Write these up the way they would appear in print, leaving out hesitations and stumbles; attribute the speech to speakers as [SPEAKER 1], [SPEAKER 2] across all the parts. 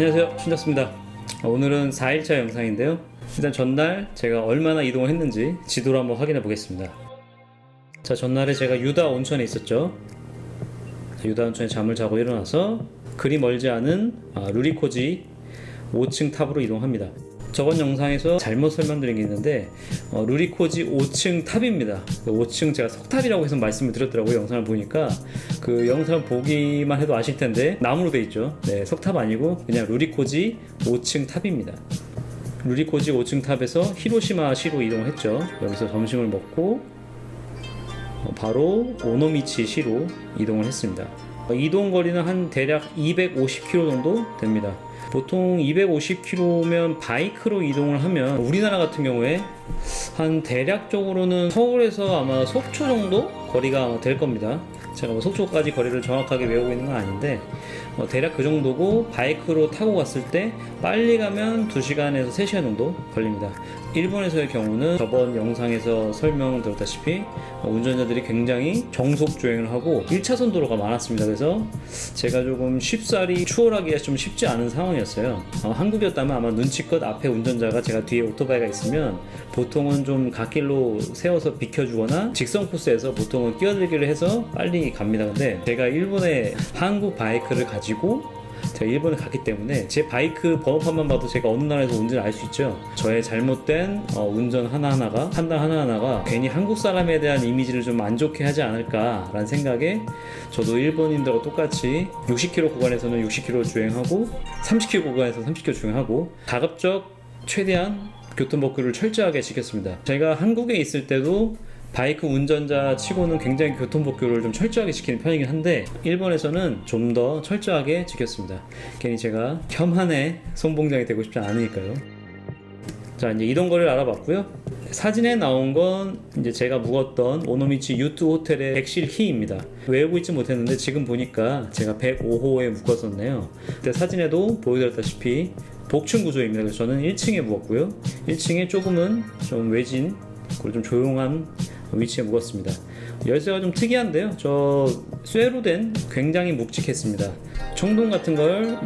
[SPEAKER 1] 안녕하세요, 신잡습니다. 오늘은 4일차 영상인데요. 일단 전날 제가 얼마나 이동을 했는지 지도로 한번 확인해 보겠습니다. 자, 전날에 제가 유다 온천에 있었죠. 유다 온천에 잠을 자고 일어나서 그리 멀지 않은 루리코지 5층 탑으로 이동합니다. 저번 영상에서 잘못 설명드린 게 있는데 루리코지 5층 탑입니다. 5층 제가 석탑이라고 해서 말씀을 드렸더라고요. 영상을 보니까 그 영상 보기만 해도 아실 텐데 나무로 돼 있죠. 네, 석탑 아니고 그냥 루리코지 5층 탑입니다. 루리코지 5층 탑에서 히로시마시로 이동을 했죠. 여기서 점심을 먹고 바로 오노미치시로 이동을 했습니다. 이동 거리는 한 대략 250km 정도 됩니다. 보통 250km면 바이크로 이동을 하면 우리나라 같은 경우에 한 대략적으로는 서울에서 아마 속초 정도 거리가 아마 될 겁니다. 제가 속초까지 거리를 정확하게 외우고 있는 건 아닌데 대략 그 정도고, 바이크로 타고 갔을 때 빨리 가면 2시간에서 3시간 정도 걸립니다. 일본에서의 경우는 저번 영상에서 설명드렸다시피 운전자들이 굉장히 정속 주행을 하고 1차선 도로가 많았습니다. 그래서 제가 조금 쉽사리 추월하기가 좀 쉽지 않은 상황이었어요. 한국이었다면 아마 눈치껏 앞에 운전자가, 제가 뒤에 오토바이가 있으면 보통은 좀 갓길로 세워서 비켜주거나 직선 코스에서 보통은 끼어들기를 해서 빨리 갑니다. 근데 제가 일본에 한국 바이크를 가지고 제가 일본에 갔기 때문에 제 바이크 번호판만 봐도 제가 어느 나라에서 온지를 알 수 있죠. 저의 잘못된 운전 하나하나가, 판단 하나하나가 괜히 한국 사람에 대한 이미지를 좀 안 좋게 하지 않을까라는 생각에 저도 일본인들과 똑같이 60km 구간에서는 60km 주행하고 30km 구간에서 30km 주행하고 가급적 최대한 교통법규를 철저하게 지켰습니다. 제가 한국에 있을 때도 바이크 운전자 치고는 굉장히 교통법규를 좀 철저하게 지키는 편이긴 한데 일본에서는 좀 더 철저하게 지켰습니다. 괜히 제가 혐한의 손봉장이 되고 싶지 않으니까요. 자, 이제 이동 거리를 알아봤고요. 사진에 나온 건 이제 제가 묵었던 오노미치 유트 호텔의 객실 키입니다. 외우고 있지 못했는데 지금 보니까 제가 105호에 묵었었네요. 그때 사진에도 보여드렸다시피 복층 구조입니다. 그래서 저는 1층에 묵었고요. 1층에 조금은 좀 외진, 그리고 좀 조용한 위치에 묵었습니다. 열쇠가 좀 특이한데요. 저 쇠로 된, 굉장히 묵직했습니다. 청동 같은 걸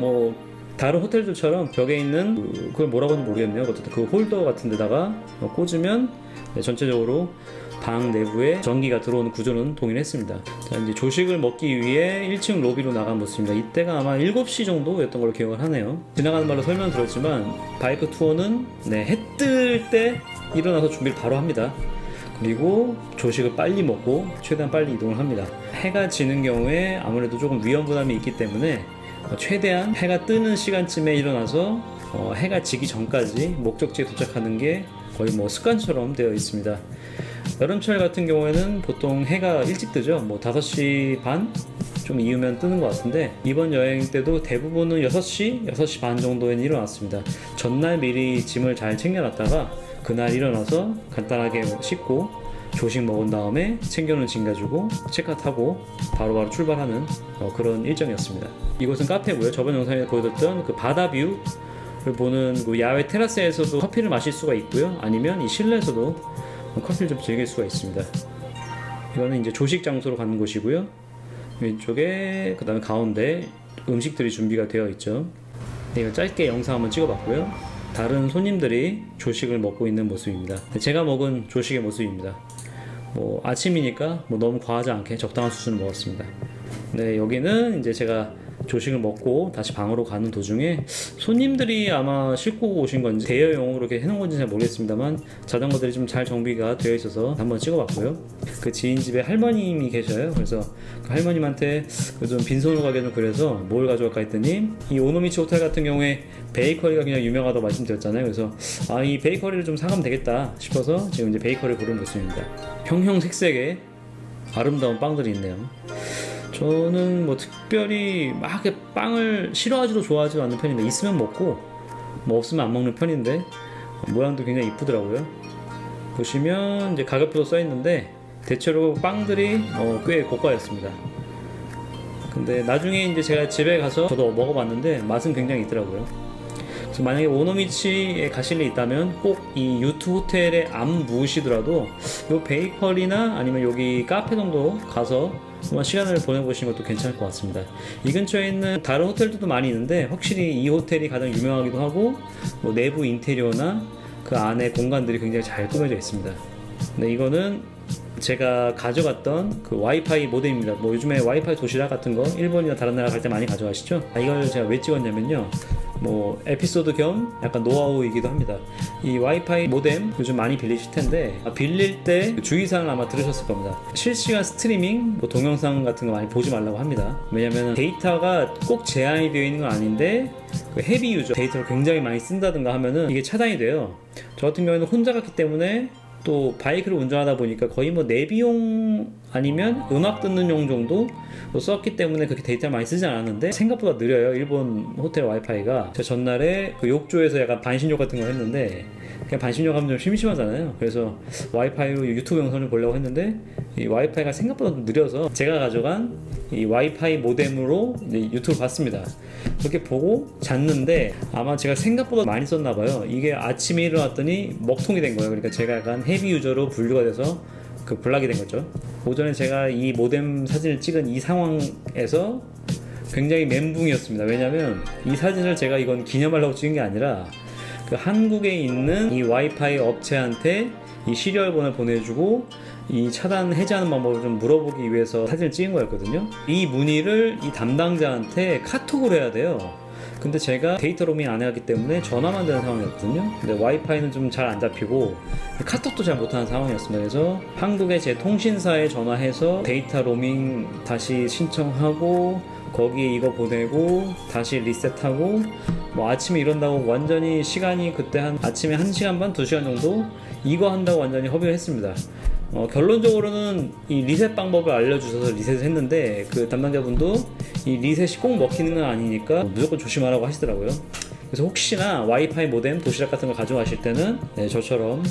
[SPEAKER 1] 다른 호텔들처럼 벽에 있는 그걸 뭐라고 하는지 모르겠네요. 어쨌든 그 홀더 같은 데다가 꽂으면 전체적으로 방 내부에 전기가 들어오는 구조는 동일했습니다. 자, 이제 조식을 먹기 위해 1층 로비로 나간 모습입니다. 이때가 아마 7시 정도였던 걸로 기억을 하네요. 지나가는 말로 설명드렸지만 바이크 투어는 해 뜰 때 일어나서 준비를 바로 합니다. 그리고 조식을 빨리 먹고 최대한 빨리 이동을 합니다. 해가 지는 경우에 아무래도 조금 위험 부담이 있기 때문에 최대한 해가 뜨는 시간쯤에 일어나서 해가 지기 전까지 목적지에 도착하는 게 거의 습관처럼 되어 있습니다. 여름철 같은 경우에는 보통 해가 일찍 뜨죠. 5시 반? 좀 이후면 뜨는 것 같은데 이번 여행 때도 대부분은 6시 반 정도에 일어났습니다. 전날 미리 짐을 잘 챙겨놨다가 그날 일어나서 간단하게 씻고 조식 먹은 다음에 챙겨놓은 짐 가지고 체카 타고 바로바로 출발하는 그런 일정이었습니다. 이곳은 카페고요. 저번 영상에 보여드렸던 그 바다 뷰를 보는 그 야외 테라스에서도 커피를 마실 수가 있고요. 아니면 이 실내에서도 커피를 좀 즐길 수가 있습니다. 이거는 이제 조식 장소로 가는 곳이고요. 왼쪽에, 그 다음에 가운데 음식들이 준비가 되어 있죠. 이거 짧게 영상 한번 찍어봤고요. 다른 손님들이 조식을 먹고 있는 모습입니다. 제가 먹은 조식의 모습입니다. 아침이니까 너무 과하지 않게 적당한 수준을 먹었습니다. 네, 여기는 이제 제가 조식을 먹고 다시 방으로 가는 도중에 손님들이 아마 싣고 오신 건지 대여용으로 이렇게 해놓은 건지 잘 모르겠습니다만 자전거들이 좀 잘 정비가 되어 있어서 한번 찍어봤고요. 그 지인 집에 할머님이 계셔요. 그래서 그 할머님한테 좀 빈손으로 가게 좀 그래서 뭘 가져갈까 했더니 이 오노미치 호텔 같은 경우에 베이커리가 그냥 유명하다고 말씀드렸잖아요. 그래서 이 베이커리를 좀 사가면 되겠다 싶어서 지금 이제 베이커리를 고른 모습입니다. 형형색색의 아름다운 빵들이 있네요. 저는 특별히 막 빵을 싫어하지도 좋아하지도 않는 편인데 있으면 먹고 없으면 안 먹는 편인데 모양도 굉장히 이쁘더라고요. 보시면 이제 가격표도 써 있는데 대체로 빵들이 꽤 고가였습니다. 근데 나중에 이제 제가 집에 가서 저도 먹어봤는데 맛은 굉장히 있더라고요. 그래서 만약에 오노미치에 가실 일 있다면 꼭 이 유트 호텔에 안 묵으시더라도 요 베이커리나 아니면 여기 카페 정도 가서 한번 시간을 보내보시는 것도 괜찮을 것 같습니다. 이 근처에 있는 다른 호텔들도 많이 있는데 확실히 이 호텔이 가장 유명하기도 하고 뭐 내부 인테리어나 그 안에 공간들이 굉장히 잘 꾸며져 있습니다. 네, 이거는 제가 가져갔던 그 와이파이 모뎀입니다. 뭐 요즘에 와이파이 도시락 같은 거 일본이나 다른 나라 갈 때 많이 가져가시죠? 이걸 제가 왜 찍었냐면요, 뭐 에피소드 겸 약간 노하우이기도 합니다. 이 와이파이 모뎀 요즘 많이 빌리실 텐데 빌릴 때 주의사항을 아마 들으셨을 겁니다. 실시간 스트리밍, 뭐 동영상 같은 거 많이 보지 말라고 합니다. 왜냐면 데이터가 꼭 제한이 되어 있는 건 아닌데 그 헤비 유저 데이터를 굉장히 많이 쓴다든가 하면은 이게 차단이 돼요. 저 같은 경우에는 혼자 갔기 때문에 또 바이크를 운전하다 보니까 거의 뭐 내비용 아니면 음악 듣는 용 정도 썼기 때문에 그렇게 데이터를 많이 쓰지 않았는데 생각보다 느려요, 일본 호텔 와이파이가. 제가 전날에 그 욕조에서 약간 반신욕 같은 거 했는데 그냥 반신욕 하면 좀 심심하잖아요. 그래서 와이파이로 유튜브 영상을 보려고 했는데 이 와이파이가 생각보다 느려서 제가 가져간 이 와이파이 모뎀으로 이제 유튜브를 봤습니다. 그렇게 보고 잤는데 아마 제가 생각보다 많이 썼나봐요. 이게 아침에 일어났더니 먹통이 된 거예요. 그러니까 제가 약간 헤비 유저로 분류가 돼서 그 블락이 된 거죠. 오전에 제가 이 모뎀 사진을 찍은 이 상황에서 굉장히 멘붕이었습니다. 왜냐면 이 사진을 제가 이건 기념하려고 찍은 게 아니라 그 한국에 있는 이 와이파이 업체한테 이 시리얼번을 보내주고 이 차단 해제하는 방법을 좀 물어보기 위해서 사진을 찍은 거였거든요. 이 문의를 이 담당자한테 카톡으로 해야 돼요. 근데 제가 데이터 로밍 안 해왔기 때문에 전화만 되는 상황이었거든요. 근데 와이파이는 좀 잘 안 잡히고 카톡도 잘 못하는 상황이었습니다. 그래서 한국의 제 통신사에 전화해서 데이터 로밍 다시 신청하고 거기에 이거 보내고 다시 리셋하고 뭐 아침에 일어난다고 완전히 시간이 그때 한 아침에 1시간 반, 2시간 정도 이거 한다고 완전히 허비를 했습니다. 결론적으로는 이 리셋 방법을 알려주셔서 리셋을 했는데 그 담당자분도 이 리셋이 꼭 먹히는 건 아니니까 무조건 조심하라고 하시더라고요. 그래서 혹시나 와이파이 모뎀 도시락 같은 거 가져가실 때는 저처럼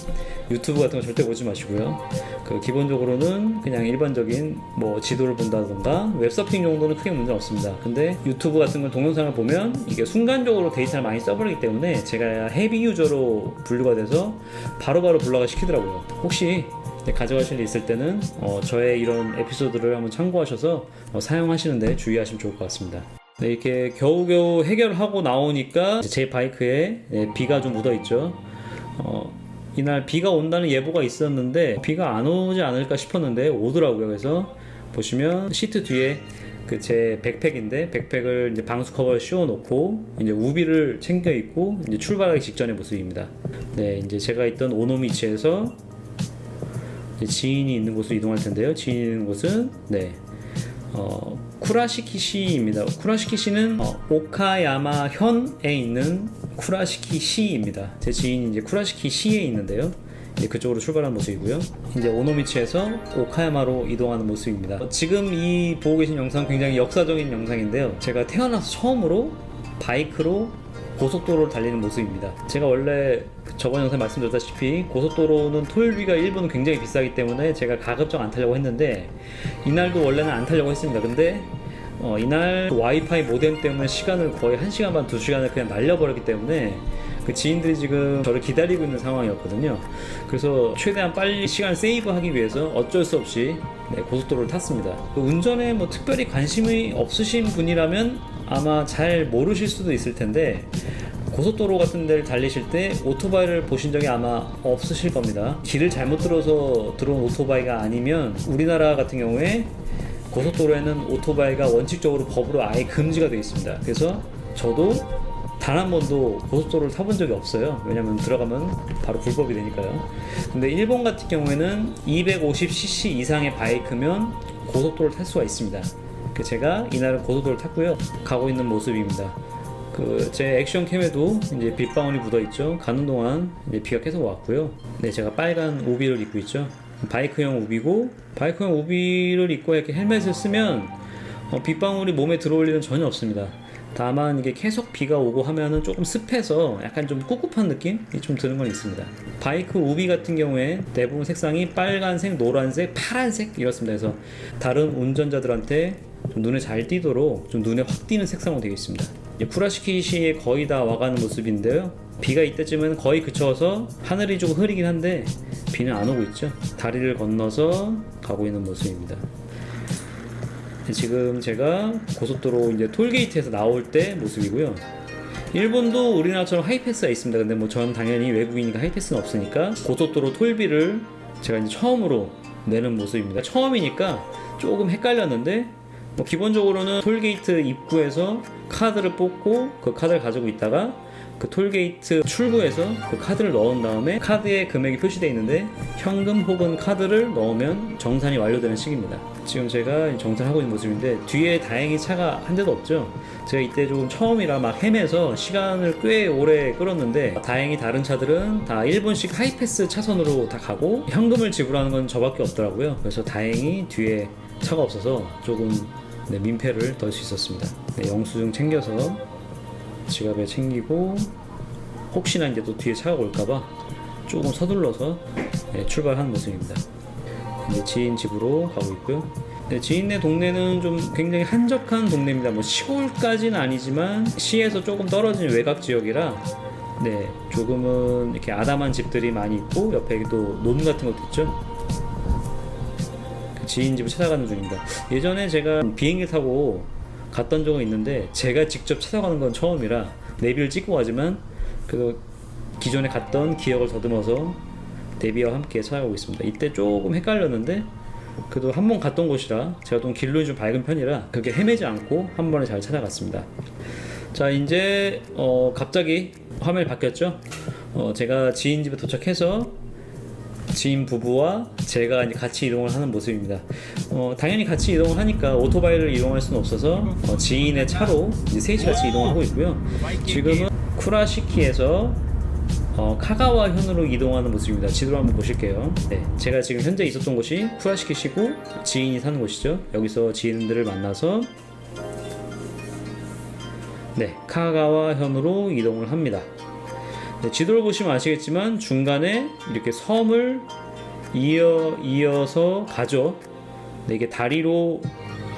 [SPEAKER 1] 유튜브 같은 거 절대 보지 마시고요. 그 기본적으로는 그냥 일반적인 뭐 지도를 본다던가 웹서핑 정도는 크게 문제는 없습니다. 근데 유튜브 같은 걸 동영상을 보면 이게 순간적으로 데이터를 많이 써버리기 때문에 제가 헤비 유저로 분류가 돼서 바로바로 블락을 시키더라고요. 혹시 가져가실 일 있을 때는 저의 이런 에피소드를 한번 참고하셔서 사용하시는데 주의하시면 좋을 것 같습니다. 네, 이렇게 겨우겨우 해결하고 나오니까 제 바이크에 비가 좀 묻어있죠. 이날 비가 온다는 예보가 있었는데 비가 안 오지 않을까 싶었는데 오더라고요. 그래서 보시면 시트 뒤에 그 제 백팩인데 백팩을 이제 방수 커버를 씌워놓고 이제 우비를 챙겨 입고 이제 출발하기 직전의 모습입니다. 네, 이제 제가 있던 오노미치에서 지인이 있는 곳으로 이동할 텐데요. 지인이 있는 곳은 쿠라시키시입니다. 쿠라시키시는 오카야마 현에 있는 쿠라시키시입니다. 제 지인이 이제 쿠라시키시에 있는데요. 이제 그쪽으로 출발한 모습이고요. 이제 오노미치에서 오카야마로 이동하는 모습입니다. 지금 이 보고 계신 영상 굉장히 역사적인 영상인데요. 제가 태어나서 처음으로 바이크로 고속도로를 달리는 모습입니다. 제가 원래 저번 영상에 말씀드렸다시피 고속도로는 토요일비가 일본은 굉장히 비싸기 때문에 제가 가급적 안 타려고 했는데 이날도 원래는 안 타려고 했습니다. 근데 이날 와이파이 모뎀 때문에 시간을 거의 1시간 반, 2시간을 그냥 날려버렸기 때문에 그 지인들이 지금 저를 기다리고 있는 상황이었거든요. 그래서 최대한 빨리 시간을 세이브하기 위해서 어쩔 수 없이 고속도로를 탔습니다. 운전에 뭐 특별히 관심이 없으신 분이라면 아마 잘 모르실 수도 있을 텐데 고속도로 같은 데를 달리실 때 오토바이를 보신 적이 아마 없으실 겁니다. 길을 잘못 들어서 들어온 오토바이가 아니면 우리나라 같은 경우에 고속도로에는 오토바이가 원칙적으로 법으로 아예 금지가 되어 있습니다. 그래서 저도 단 한 번도 고속도로를 타본 적이 없어요. 왜냐면 들어가면 바로 불법이 되니까요. 근데 일본 같은 경우에는 250cc 이상의 바이크면 고속도로를 탈 수가 있습니다. 제가 이날은 고속도로를 탔고요. 가고 있는 모습입니다. 제 액션캠에도 이제 빗방울이 묻어있죠. 가는 동안 이제 비가 계속 왔고요. 네, 제가 빨간 우비를 입고 있죠. 바이크용 우비고, 바이크용 우비를 입고 이렇게 헬멧을 쓰면 빗방울이 몸에 들어올 일은 전혀 없습니다. 다만 이게 계속 비가 오고 하면은 조금 습해서 약간 좀 꿉꿉한 느낌이 좀 드는 건 있습니다. 바이크 우비 같은 경우에 대부분 색상이 빨간색, 노란색, 파란색 이렇습니다. 그래서 다른 운전자들한테 좀 눈에 잘 띄도록 좀 눈에 확 띄는 색상으로 되어 있습니다. 이제 쿠라시키시에 거의 다 와가는 모습인데요. 비가 이때쯤은 거의 그쳐서 하늘이 조금 흐리긴 한데 비는 안 오고 있죠. 다리를 건너서 가고 있는 모습입니다. 지금 제가 고속도로 이제 톨게이트에서 나올 때 모습이고요. 일본도 우리나라처럼 하이패스가 있습니다. 근데 뭐 전 당연히 외국이니까 하이패스는 없으니까 고속도로 톨비를 제가 이제 처음으로 내는 모습입니다. 처음이니까 조금 헷갈렸는데 뭐 기본적으로는 톨게이트 입구에서 카드를 뽑고 그 카드를 가지고 있다가 그 톨게이트 출구에서 그 카드를 넣은 다음에 카드에 금액이 표시되어 있는데 현금 혹은 카드를 넣으면 정산이 완료되는 식입니다. 지금 제가 정산하고 있는 모습인데 뒤에 다행히 차가 한 대도 없죠. 제가 이때 조금 처음이라 막 헤매서 시간을 꽤 오래 끌었는데 다행히 다른 차들은 다 일본식 하이패스 차선으로 다 가고 현금을 지불하는 건 저밖에 없더라고요. 그래서 다행히 뒤에 차가 없어서 조금 민폐를 덜 수 있었습니다. 영수증 챙겨서 지갑에 챙기고 혹시나 이제 또 뒤에 차가 올까봐 조금 서둘러서 출발하는 모습입니다. 이제 지인 집으로 가고 있고요. 지인네 동네는 좀 굉장히 한적한 동네입니다. 뭐 시골까지는 아니지만 시에서 조금 떨어진 외곽 지역이라 조금은 이렇게 아담한 집들이 많이 있고 옆에 또 논 같은 것도 있죠. 지인 집을 찾아가는 중입니다. 예전에 제가 비행기 타고 갔던 적은 있는데 제가 직접 찾아가는 건 처음이라 내비를 찍고 가지만 그 기존에 갔던 기억을 더듬어서 내비와 함께 찾아가고 있습니다. 이때 조금 헷갈렸는데 그래도 한 번 갔던 곳이라 제가 좀 길론이 좀 밝은 편이라 그렇게 헤매지 않고 한 번에 잘 찾아갔습니다. 자, 이제 갑자기 화면이 바뀌었죠. 제가 지인 집에 도착해서 지인 부부와 제가 이제 같이 이동을 하는 모습입니다. 당연히 같이 이동을 하니까 오토바이를 이용할 수는 없어서 지인의 차로 이제 셋이 같이 이동을 하고 있고요. 지금은 쿠라시키에서 카가와현으로 이동하는 모습입니다. 지도를 한번 보실게요. 제가 지금 현재 있었던 곳이 쿠라시키시고 지인이 사는 곳이죠. 여기서 지인들을 만나서 카가와현으로 이동을 합니다. 지도를 보시면 아시겠지만 중간에 이렇게 섬을 이어서 가죠. 이게 다리로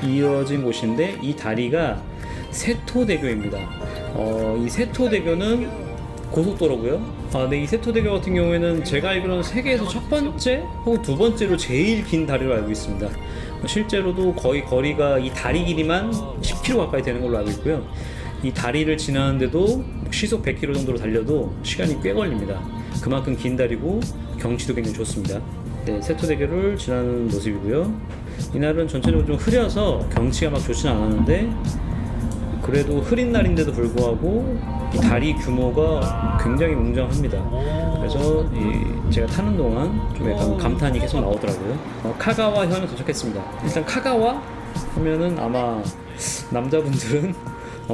[SPEAKER 1] 이어진 곳인데 이 다리가 세토대교입니다. 이 세토대교는 고속도로고요. 이 세토대교 같은 경우에는 제가 알기로는 세계에서 첫 번째 혹은 두 번째로 제일 긴 다리로 알고 있습니다. 실제로도 거의 거리가 이 다리 길이만 10km 가까이 되는 걸로 알고 있고요. 이 다리를 지나는데도 시속 100km 정도로 달려도 시간이 꽤 걸립니다. 그만큼 긴 다리고 경치도 굉장히 좋습니다. 세토대교를 지나는 모습이고요. 이날은 전체적으로 좀 흐려서 경치가 막 좋지는 않았는데 그래도 흐린 날인데도 불구하고 이 다리 규모가 굉장히 웅장합니다. 그래서 제가 타는 동안 좀 약간 감탄이 계속 나오더라고요. 카가와현에 도착했습니다. 일단 카가와 하면은 아마 남자분들은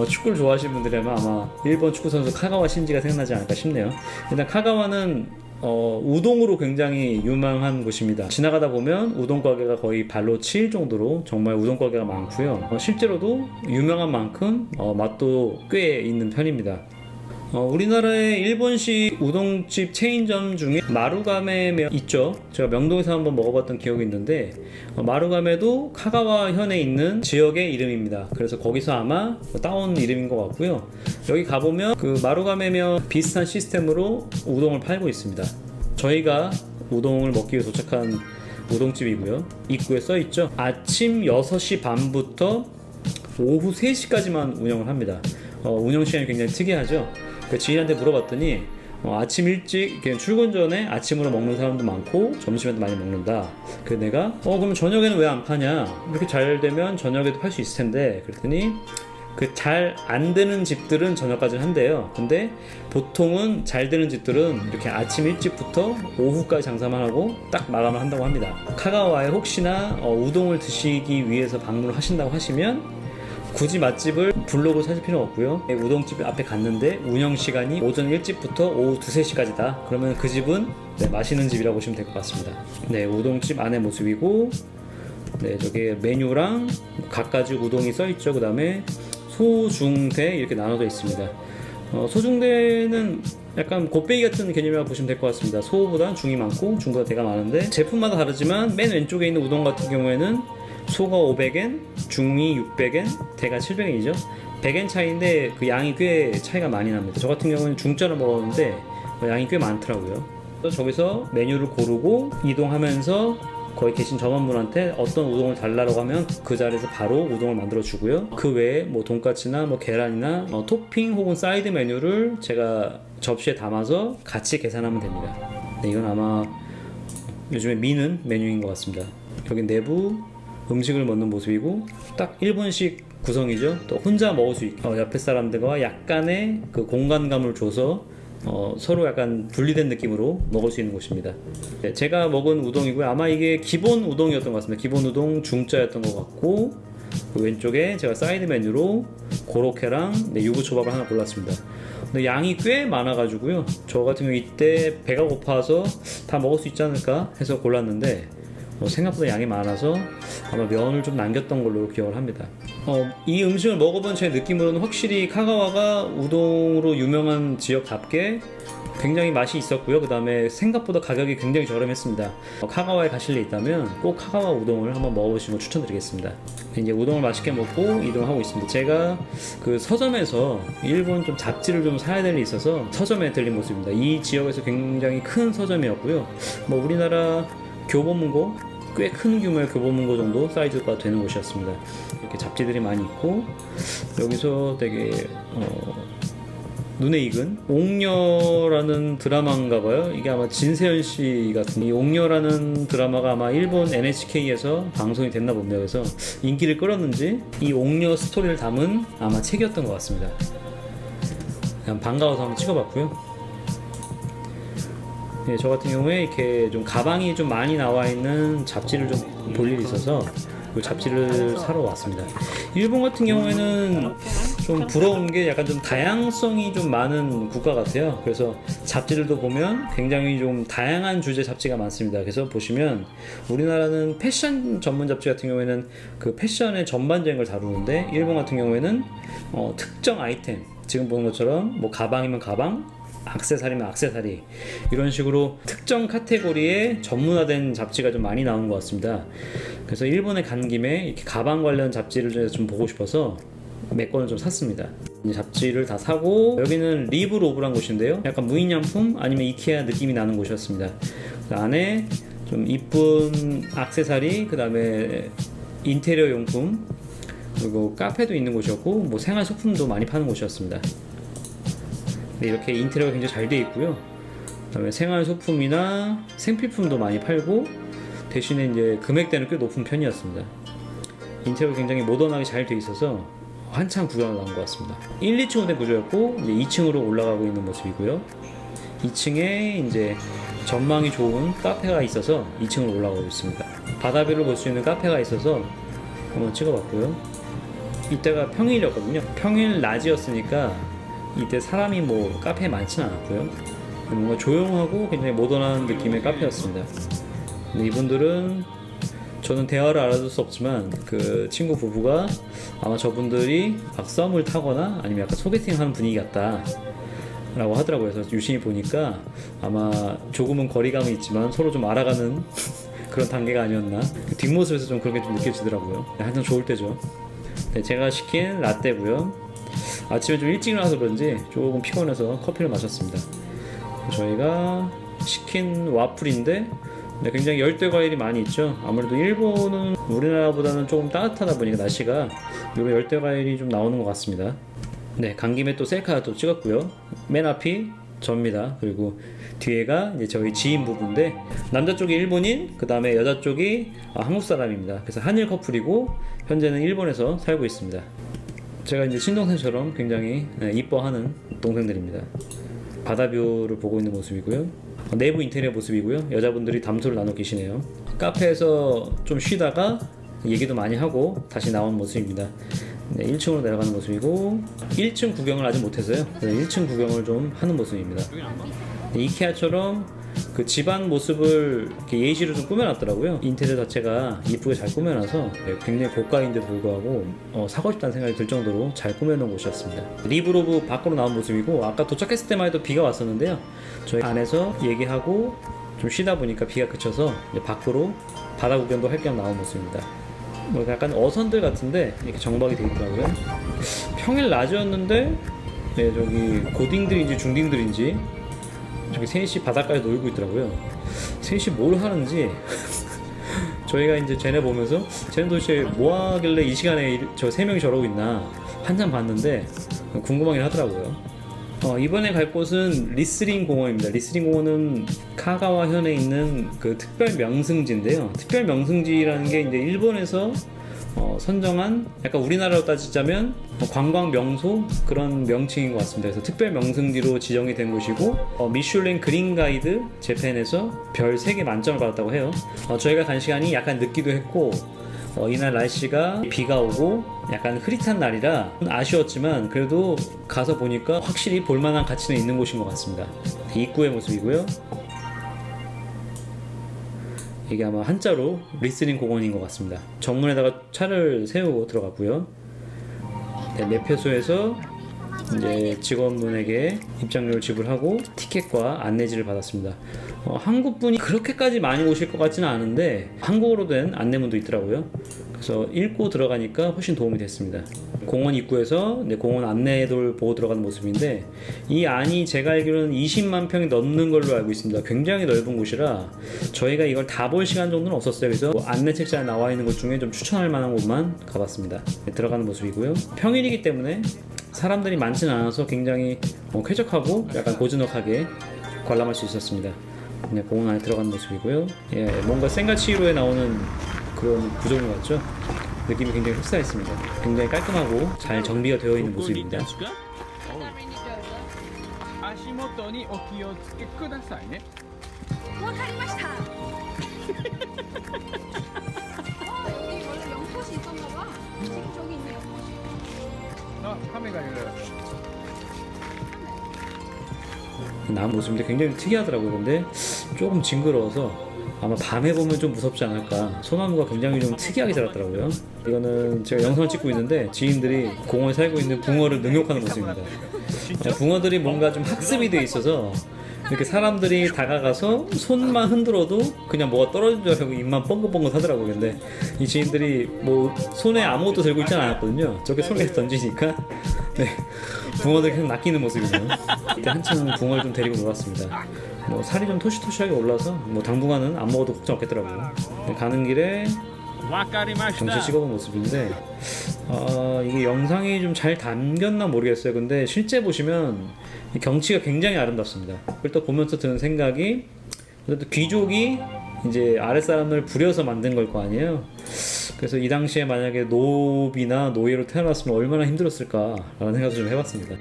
[SPEAKER 1] 축구를 좋아하시는 분들이라면 아마 일본 축구 선수 카가와 신지가 생각나지 않을까 싶네요. 일단 카가와는 우동으로 굉장히 유명한 곳입니다. 지나가다 보면 우동 가게가 거의 발로 치일 정도로 정말 우동 가게가 많고요. 실제로도 유명한 만큼 맛도 꽤 있는 편입니다. 우리나라의 일본식 우동집 체인점 중에 마루가메면 있죠. 제가 명동에서 한번 먹어봤던 기억이 있는데 마루가메도 카가와현에 있는 지역의 이름입니다. 그래서 거기서 아마 따온 이름인 것 같고요. 여기 가보면 그 마루가메면 비슷한 시스템으로 우동을 팔고 있습니다. 저희가 우동을 먹기 위해 도착한 우동집이고요. 입구에 써있죠. 아침 6시 반부터 오후 3시까지만 운영을 합니다. 운영시간이 굉장히 특이하죠. 지인한테 물어봤더니 아침 일찍 출근 전에 아침으로 먹는 사람도 많고 점심에도 많이 먹는다. 그래서 내가 그럼 저녁에는 왜 안 파냐, 이렇게 잘 되면 저녁에도 팔 수 있을 텐데 그랬더니 그 잘 안 되는 집들은 저녁까지 한대요. 근데 보통은 잘 되는 집들은 이렇게 아침 일찍부터 오후까지 장사만 하고 딱 마감을 한다고 합니다. 카가와에 혹시나 우동을 드시기 위해서 방문을 하신다고 하시면 굳이 맛집을 블로그로 찾을 필요는 없고요. 우동집 앞에 갔는데 운영시간이 오전 일찍부터 오후 2, 3시까지다. 그러면 그 집은 맛있는 집이라고 보시면 될 것 같습니다. 우동집 안의 모습이고 저기 메뉴랑 갖가지 우동이 써있죠. 그 다음에 소, 중, 대 이렇게 나눠져 있습니다. 소중대는 약간 곱빼기 같은 개념이라고 보시면 될 것 같습니다. 소보다 중이 많고 중보다 대가 많은데 제품마다 다르지만 맨 왼쪽에 있는 우동 같은 경우에는 소가 500엔, 중이 600엔, 대가 700엔이죠. 100엔 차이인데 그 양이 꽤 차이가 많이 납니다. 저 같은 경우는 중짜를 먹었는데 양이 꽤 많더라고요. 그래서 저기서 메뉴를 고르고 이동하면서 거기 계신 점원분한테 어떤 우동을 달라고 하면 그 자리에서 바로 우동을 만들어 주고요. 그 외에 뭐 돈까스나 뭐 계란이나 토핑 혹은 사이드 메뉴를 제가 접시에 담아서 같이 계산하면 됩니다. 네, 이건 아마 요즘에 미는 메뉴인 것 같습니다. 여기 내부 음식을 먹는 모습이고 딱 일본식 구성이죠. 또 혼자 먹을 수 있게 옆에 사람들과 약간의 그 공간감을 줘서 서로 약간 분리된 느낌으로 먹을 수 있는 곳입니다. 네, 제가 먹은 우동이고요. 아마 이게 기본 우동이었던 것 같습니다. 기본 우동 중짜였던 것 같고 그 왼쪽에 제가 사이드 메뉴로 고로케랑 유부초밥을 하나 골랐습니다. 근데 양이 꽤 많아가지고요. 저 같은 경우 이때 배가 고파서 다 먹을 수 있지 않을까 해서 골랐는데 생각보다 양이 많아서 아마 면을 좀 남겼던 걸로 기억을 합니다. 이 음식을 먹어본 제 느낌으로는 확실히 카가와가 우동으로 유명한 지역답게 굉장히 맛이 있었고요. 그 다음에 생각보다 가격이 굉장히 저렴했습니다. 카가와에 가실 일 있다면 꼭 카가와 우동을 한번 먹어보시는 걸 추천드리겠습니다. 이제 우동을 맛있게 먹고 이동하고 있습니다. 제가 그 서점에서 일본 좀 잡지를 좀 사야 될 일이 있어서 서점에 들린 모습입니다. 이 지역에서 굉장히 큰 서점이었고요. 뭐 우리나라 교보문고 꽤 큰 규모의 교보문고 정도 사이즈가 되는 곳이었습니다. 이렇게 잡지들이 많이 있고 여기서 되게 눈에 익은 옥녀라는 드라마인가봐요. 이게 아마 진세현 씨 같은 이 옥녀라는 드라마가 아마 일본 NHK에서 방송이 됐나 봅니다. 그래서 인기를 끌었는지 이 옥녀 스토리를 담은 아마 책이었던 것 같습니다. 그냥 반가워서 한번 찍어봤고요. 네, 저 같은 경우에 이렇게 좀 가방이 좀 많이 나와 있는 잡지를 좀 볼 일이 있어서 그 잡지를 사러 왔습니다. 일본 같은 경우에는 좀 부러운 게 약간 좀 다양성이 좀 많은 국가 같아요. 그래서 잡지들도 보면 굉장히 좀 다양한 주제 잡지가 많습니다. 그래서 보시면 우리나라는 패션 전문 잡지 같은 경우에는 그 패션의 전반적인 걸 다루는데 일본 같은 경우에는 특정 아이템, 지금 보는 것처럼 뭐 가방이면 가방, 액세서리면 액세서리 이런 식으로 특정 카테고리에 전문화된 잡지가 좀 많이 나오는 것 같습니다. 그래서 일본에 간 김에 이렇게 가방 관련 잡지를 좀 보고 싶어서 몇 권을 좀 샀습니다. 이제 잡지를 다 사고 여기는 리브로브란 곳인데요. 약간 무인양품 아니면 이케아 느낌이 나는 곳이었습니다. 그 안에 좀 이쁜 액세서리, 그 다음에 인테리어 용품, 그리고 카페도 있는 곳이었고 뭐 생활 소품도 많이 파는 곳이었습니다. 이렇게 인테리어가 굉장히 잘 되어 있고요. 그다음에 생활 소품이나 생필품도 많이 팔고 대신에 이제 금액대는 꽤 높은 편이었습니다. 인테리어가 굉장히 모던하게 잘 되어 있어서 한참 구경을 나온 것 같습니다. 1, 2층으로 된 구조였고 이제 2층으로 올라가고 있는 모습이고요. 2층에 이제 전망이 좋은 카페가 있어서 2층으로 올라가고 있습니다. 바다뷰를 볼 수 있는 카페가 있어서 한번 찍어봤고요. 이때가 평일이었거든요. 평일 낮이었으니까 이때 사람이 뭐 카페에 많지는 않았고요. 뭔가 조용하고 굉장히 모던한 느낌의 카페였습니다. 근데 이분들은 저는 대화를 알아둘 수 없지만 그 친구 부부가 아마 저분들이 막 썸을 타거나 아니면 약간 소개팅 하는 분위기 같다 라고 하더라고요. 그래서 유심히 보니까 아마 조금은 거리감이 있지만 서로 좀 알아가는 그런 단계가 아니었나. 그 뒷모습에서 좀 그런 게 좀 느껴지더라고요. 한참 좋을 때죠. 네, 제가 시킨 라떼고요. 아침에 좀 일찍 일어나서 그런지 조금 피곤해서 커피를 마셨습니다. 저희가 시킨 와플인데 굉장히 열대 과일이 많이 있죠. 아무래도 일본은 우리나라보다는 조금 따뜻하다 보니까 날씨가 이런 열대 과일이 좀 나오는 것 같습니다. 네, 간 김에 또 셀카 또 찍었고요. 맨 앞이 저입니다. 그리고 뒤에가 이제 저희 지인 부부인데 남자 쪽이 일본인, 그 다음에 여자 쪽이 한국 사람입니다. 그래서 한일 커플이고 현재는 일본에서 살고 있습니다. 제가 이제 친동생처럼 굉장히 이뻐하는 동생들입니다. 바다뷰를 보고 있는 모습이고요. 내부 인테리어 모습이고요. 여자분들이 담소를 나누고 계시네요. 카페에서 좀 쉬다가 얘기도 많이 하고 다시 나온 모습입니다. 네, 1층으로 내려가는 모습이고 1층 구경을 아직 못해서요. 1층 구경을 좀 하는 모습입니다. 이케아처럼 그 집안 모습을 이렇게 예시로 좀 꾸며놨더라고요. 인테리어 자체가 이쁘게 잘 꾸며놔서 굉장히 고가인데도 불구하고 사고 싶다는 생각이 들 정도로 잘 꾸며놓은 곳이었습니다. 리브로브 밖으로 나온 모습이고 아까 도착했을 때만 해도 비가 왔었는데요. 저희 안에서 얘기하고 좀 쉬다 보니까 비가 그쳐서 이제 밖으로 바다 구경도 할 겸 나온 모습입니다. 뭐 약간 어선들 같은데 이렇게 정박이 돼 있더라고요. 평일 낮이었는데 네, 저기 고딩들인지 중딩들인지 저기 셋이 바닷가에 놀고 있더라고요. 셋이 뭘 하는지 저희가 이제 쟤네 보면서 쟤네 도대체 뭐 하길래 이 시간에 저 세 명이 저러고 있나 한참 봤는데 궁금하긴 하더라고요. 이번에 갈 곳은 리스링 공원입니다. 리스링 공원은 카가와 현에 있는 그 특별 명승지인데요. 특별 명승지라는 게 이제 일본에서 선정한 약간 우리나라로 따지자면 관광 명소 그런 명칭인 것 같습니다. 그래서 특별 명승지로 지정이 된 곳이고 미슐랭 그린 가이드 재팬에서 별 3개 만점을 받았다고 해요. 저희가 간 시간이 약간 늦기도 했고 이날 날씨가 비가 오고 약간 흐릿한 날이라 아쉬웠지만 그래도 가서 보니까 확실히 볼만한 가치는 있는 곳인 것 같습니다. 입구의 모습이고요. 이게 아마 한자로 리스닝 공원인 것 같습니다. 정문에다가 차를 세우고 들어갔고요. 네, 매표소에서 이제 직원분에게 입장료를 지불하고 티켓과 안내지를 받았습니다. 한국 분이 그렇게까지 많이 오실 것 같지는 않은데 한국어로 된 안내문도 있더라고요. 그래서 읽고 들어가니까 훨씬 도움이 됐습니다. 공원 입구에서 공원 안내도를 보고 들어가는 모습인데 이 안이 제가 알기로는 20만 평이 넘는 걸로 알고 있습니다. 굉장히 넓은 곳이라 저희가 이걸 다 볼 시간 정도는 없었어요. 그래서 안내 책자에 나와 있는 곳 중에 좀 추천할 만한 곳만 가봤습니다. 들어가는 모습이고요. 평일이기 때문에 사람들이 많지는 않아서 굉장히 쾌적하고 약간 고즈넉하게 관람할 수 있었습니다. 공원 안에 들어가는 모습이고요. 예, 뭔가 센가치히로에 나오는 그런 구조물 같죠? 느낌이 굉장히 흡사했습니다. 굉장히 깔끔하고 잘 정비가 되어 있는 모습입니다.
[SPEAKER 2] 足元にお気をつけくださいね。
[SPEAKER 3] わかりました。 여기 원래 연꽃이 있었나 봐. 지금 저기 있네 연꽃이.
[SPEAKER 2] 아, 카메가 이래.
[SPEAKER 1] 나무 모습인데 굉장히 특이하더라고요. 근데 조금 징그러워서 아마 밤에 보면 좀 무섭지 않을까. 소나무가 굉장히 좀 특이하게 자랐더라고요. 이거는 제가 영상을 찍고 있는데 지인들이 공원에 살고 있는 붕어를 능욕하는 모습입니다. 붕어들이 뭔가 좀 학습이 돼 있어서 이렇게 사람들이 다가가서 손만 흔들어도 그냥 뭐가 떨어진 줄 알고 입만 뻥긋뻥긋 하더라고요. 근데 이 지인들이 뭐 손에 아무것도 들고 있지 않았거든요. 저게 손에 던지니까 네, 붕어들이 계속 낚이는 모습이네요. 그때 한참 붕어를 좀 데리고 놀았습니다. 뭐 살이 좀 토시토시하게 올라서 뭐 당분간은 안 먹어도 걱정 없겠더라고요. 가는 길에 경치 찍어본 모습인데 이게 영상이 좀 잘 담겼나 모르겠어요. 근데 실제 보시면 이 경치가 굉장히 아름답습니다. 그걸 또 보면서 드는 생각이 그래도 귀족이 이제 아랫사람을 부려서 만든 걸 거 아니에요. 그래서 이 당시에 만약에 노비나 노예로 태어났으면 얼마나 힘들었을까라는 생각도 좀 해봤습니다.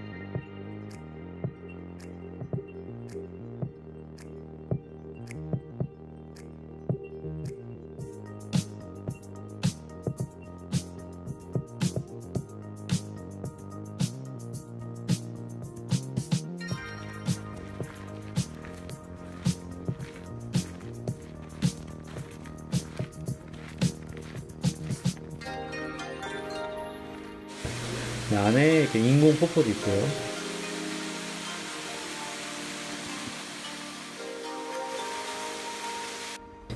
[SPEAKER 1] 안에 이렇게 인공 폭포도 있고요.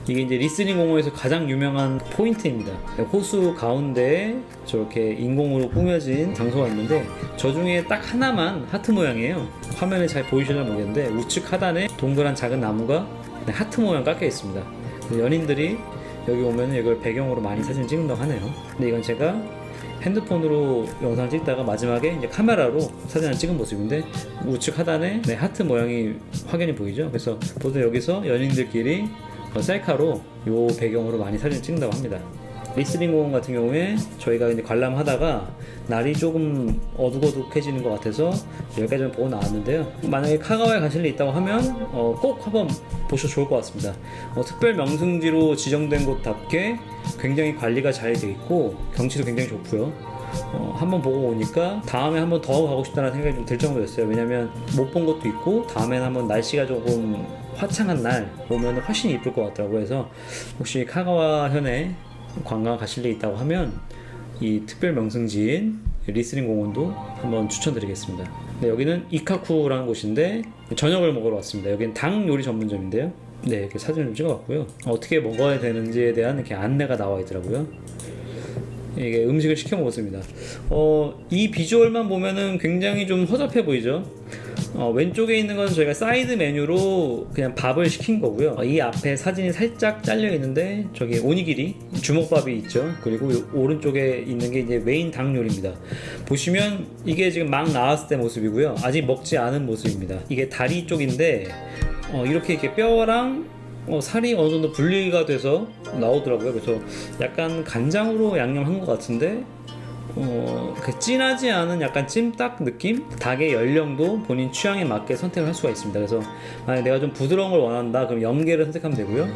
[SPEAKER 1] 이게 이제 리스닝 공원에서 가장 유명한 포인트입니다. 호수 가운데에 저렇게 인공으로 꾸며진 장소가 있는데 저 중에 딱 하나만 하트 모양이에요. 화면에 잘 보이시나 모르겠는데 우측 하단에 동그란 작은 나무가 하트 모양 깎여 있습니다. 연인들이 여기 오면 이걸 배경으로 많이 사진 찍는다고 하네요. 근데 이건 제가 핸드폰으로 영상을 찍다가 마지막에 이제 카메라로 사진을 찍은 모습인데 우측 하단에 하트 모양이 확연히 보이죠. 그래서 보통 여기서 연인들끼리 셀카로 이 배경으로 많이 사진을 찍는다고 합니다. 리스닝 공원 같은 경우에 저희가 이제 관람하다가 날이 조금 어둑어둑해지는 것 같아서 여기까지 보고 나왔는데요. 만약에 카가와에 가실 일 있다고 하면 꼭 한번 보셔도 좋을 것 같습니다. 특별 명승지로 지정된 곳답게 굉장히 관리가 잘 돼 있고 경치도 굉장히 좋고요. 한번 보고 오니까 다음에 한번 더 가고 싶다는 생각이 좀 들 정도였어요. 왜냐면 못 본 것도 있고 다음에는 한번 날씨가 조금 화창한 날 오면 훨씬 이쁠 것 같더라고요. 그래서 혹시 카가와 현에 관광 가실 일 있다고 하면 이 특별 명승지인 리스닝 공원도 한번 추천드리겠습니다. 네, 여기는 이카쿠라는 곳인데 저녁을 먹으러 왔습니다. 여기는 닭 요리 전문점인데요. 네, 이렇게 사진을 좀 찍어봤고요. 어떻게 먹어야 되는지에 대한 이렇게 안내가 나와 있더라고요. 이게 음식을 시켜 먹었습니다. 이 비주얼만 보면은 굉장히 좀 허접해 보이죠. 왼쪽에 있는 건 저희가 사이드 메뉴로 그냥 밥을 시킨 거고요. 이 앞에 사진이 살짝 잘려 있는데 저기 오니기리 주먹밥이 있죠. 그리고 오른쪽에 있는 게 이제 메인 닭 요리입니다. 보시면 이게 지금 막 나왔을 때 모습이고요. 아직 먹지 않은 모습입니다. 이게 다리 쪽인데 이렇게 뼈랑 살이 어느 정도 분리가 돼서 나오더라고요. 그래서 약간 간장으로 양념한 것 같은데 그 진하지 않은 약간 찜닭 느낌? 닭의 연령도 본인 취향에 맞게 선택을 할 수가 있습니다. 그래서 만약 내가 좀 부드러운 걸 원한다 그럼 염계를 선택하면 되고요.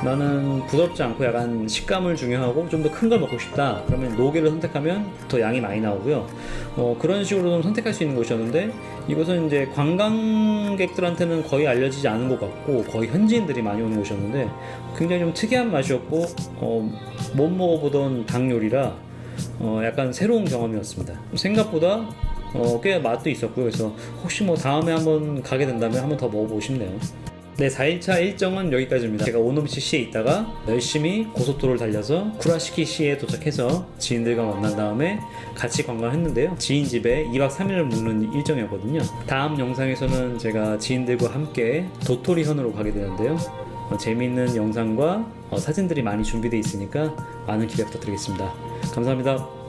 [SPEAKER 1] 나는 부드럽지 않고 약간 식감을 중요하고 좀 더 큰 걸 먹고 싶다 그러면 노게를 선택하면 더 양이 많이 나오고요. 그런 식으로 좀 선택할 수 있는 곳이었는데 이곳은 이제 관광객들한테는 거의 알려지지 않은 것 같고 거의 현지인들이 많이 오는 곳이었는데 굉장히 좀 특이한 맛이었고 못 먹어보던 닭 요리라 약간 새로운 경험이었습니다. 생각보다 꽤 맛도 있었고요. 그래서 혹시 뭐 다음에 한번 가게 된다면 한번 더 먹어보고 싶네요. 네, 4일차 일정은 여기까지입니다. 제가 오노미치 시에 있다가 열심히 고속도로를 달려서 쿠라시키 시에 도착해서 지인들과 만난 다음에 같이 관광을 했는데요. 지인 집에 2박 3일을 묵는 일정이었거든요. 다음 영상에서는 제가 지인들과 함께 도토리현으로 가게 되는데요. 재미있는 영상과 사진들이 많이 준비되어 있으니까 많은 기대 부탁드리겠습니다. 감사합니다.